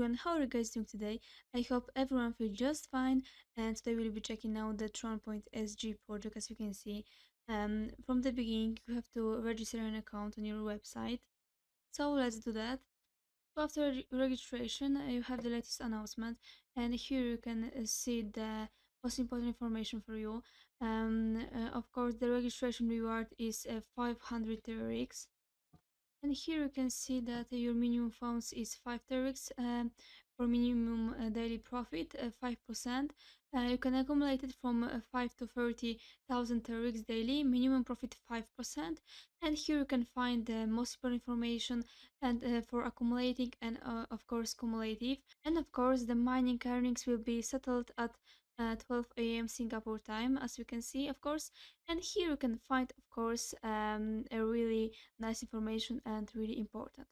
everyone, how are you guys doing today? I hope everyone feels just fine, and today we'll be checking out the Tron.sg project. As you can see, from the beginning you have to register an account on your website, so let's do that. So after registration you have the latest announcement, and here you can see the most important information for you. Of course, the registration reward is 500 TRX. And here you can see that your minimum funds is 5 TRX for minimum daily profit 5%. You can accumulate it from 5 to 30,000 TRX daily, minimum profit 5%. And here you can find the most important information and for accumulating and of course cumulative. And of course the mining earnings will be settled at 12 a.m. Singapore time, as you can see, of course. And here you can find, of course, a really nice information and really important.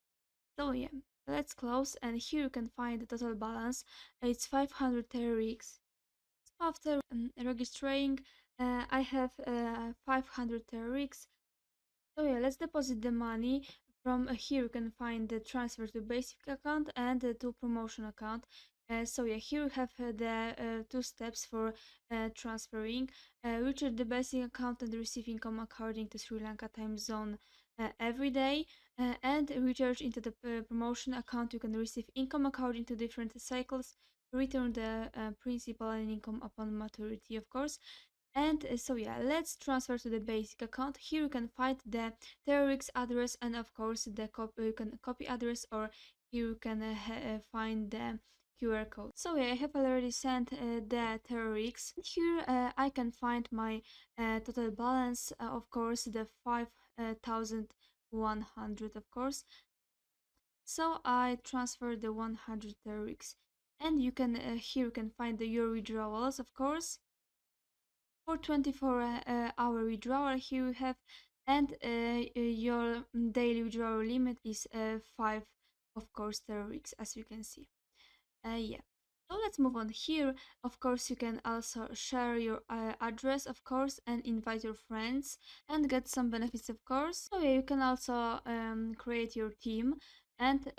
So yeah, let's close, and here you can find the total balance. It's 500 TRX. So after registering, I have 500 TRX. So yeah, let's deposit the money. From here you can find the transfer to basic account and to promotion account. So yeah, here we have the two steps for transferring. Recharge the basic account and receive income according to Sri Lanka time zone every day. And recharge into the promotion account, you can receive income according to different cycles. Return the principal and income upon maturity, of course. And so yeah, let's transfer to the basic account. Here you can find the TRX address and of course the you can copy address, or here you can find the QR code. So yeah, I have already sent the TRX. Here I can find my total balance, of course the 5,100, of course. So I transfer the 100 TRX, and you can here you can find your withdrawals, of course. For 24-hour withdrawal here you have, and your daily withdrawal limit is 5, of course, TRX, as you can see. Yeah, so let's move on. Here of course you can also share your address, of course, and invite your friends and get some benefits, of course. So yeah, you can also create your team and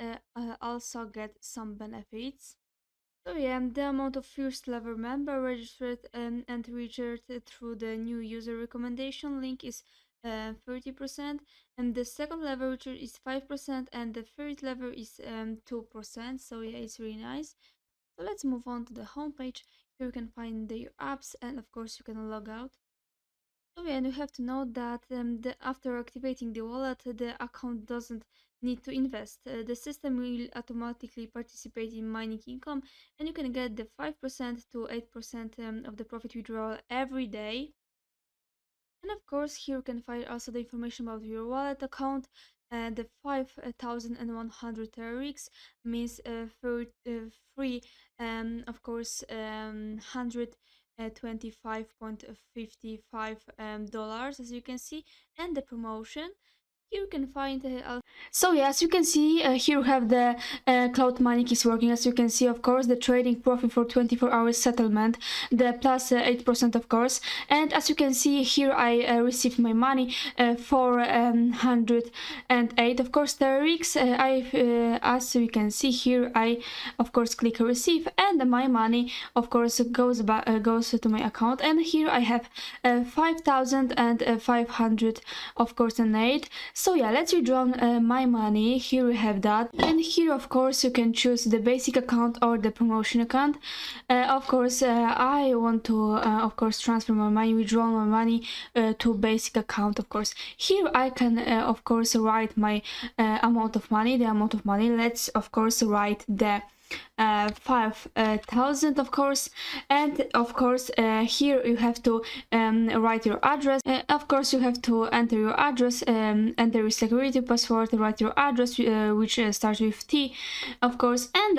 also get some benefits. So yeah, the amount of first level member registered and registered through the new user recommendation link is 30%, and the second level registered is 5%, and the third level is 2%. So yeah, it's really nice. So let's move on to the homepage. Here you can find your apps, and of course you can log out. So yeah, and you have to know that after activating the wallet, the account doesn't need to invest. The system will automatically participate in mining income, and you can get the 5% to 8% of the profit withdrawal every day. And of course, here you can find also the information about your wallet account. The 5,100 TRX means free, of course, 125.55 dollars, as you can see, and the promotion. Here you can find so yeah, as you can see, here you have the cloud mining is working. As you can see, of course, the trading profit for 24 hours settlement, the plus 8%, of course. And as you can see here, I received my money 408, of course, TRX. As you can see here, I of course click receive, and my money of course goes to my account. And here I have 5,500, of course, and 8. So yeah, let's withdraw my money. Here we have that, and here of course you can choose the basic account or the promotion account. Of course I want to of course transfer my money, withdraw my money to basic account. Of course here I can of course write my amount of money, the amount of money. Let's of course write the 5,000, of course. And of course here you have to write your address. Of course you have to enter your address, enter your security password, write your address which starts with T, of course, and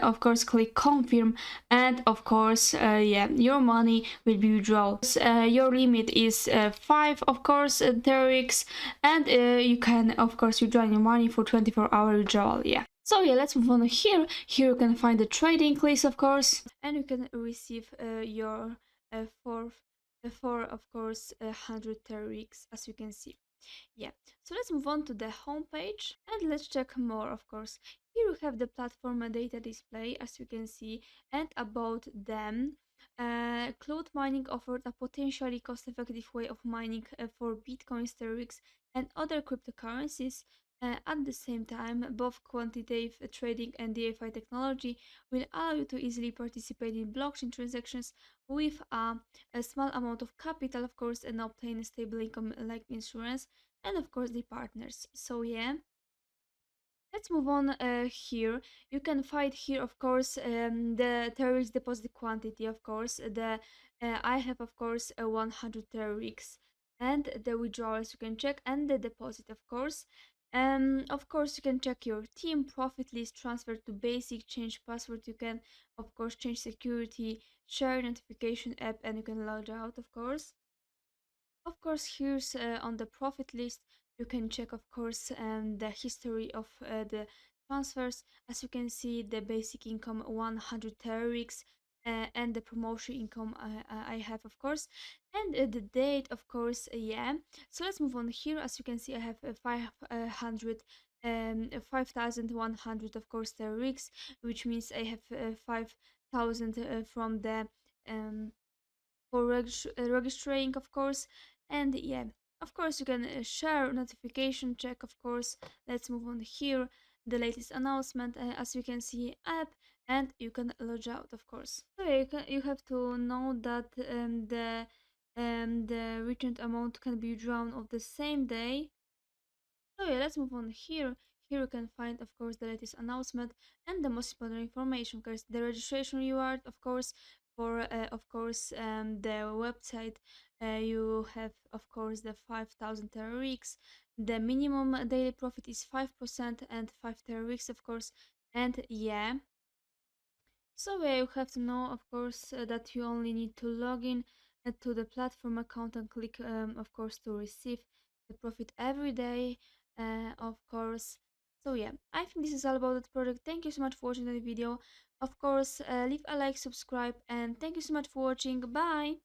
of course click confirm, and of course yeah, your money will be withdrawn. Your limit is 5, of course, TRX, and you can of course withdraw your money for 24-hour withdrawal. Yeah. So yeah, let's move on here. Here you can find the trading list, of course, and you can receive your four, of course, 100 TRX, as you can see. Yeah, so let's move on to the home page and let's check more, of course. Here we have the platform data display, as you can see, and about them. Cloud mining offered a potentially cost-effective way of mining for Bitcoin, Sterix, and other cryptocurrencies. At the same time, both quantitative trading and DeFi technology will allow you to easily participate in blockchain transactions with a small amount of capital, of course, and obtain a stable income like insurance, and of course the partners. So yeah, let's move on here. You can find here, of course, the terrorist deposit quantity, of course. The I have, of course, 100 terrorists, and the withdrawals you can check, and the deposit, of course. Of course, you can check your team profit list, transfer to basic, change password. You can, of course, change security, share notification app, and you can log out, of course. Of course, here's on the profit list, you can check, of course, the history of the transfers. As you can see, the basic income 100 TRX, and the promotion income I have, of course, and the date, of course, yeah. So let's move on here. As you can see, I have 5,100, of course, TRX, which means I have 5,000 from the um, for registering, of course. And yeah, of course, you can share notification check, of course. Let's move on here, the latest announcement, as you can see, app, and you can log out, of course. So yeah, you have to know that the returned amount can be drawn of the same day. So yeah, let's move on here. Here you can find, of course, the latest announcement and the most important information. Of course, the registration reward, of course, for of course the website. You have, of course, the 5,000 TRX. The minimum daily profit is 5% and 5 TRX, of course. And yeah, so you have to know, of course, that you only need to log in to the platform account and click, of course, to receive the profit every day, of course. So yeah, I think this is all about the project. Thank you so much for watching the video. Of course, leave a like, subscribe, and thank you so much for watching. Bye!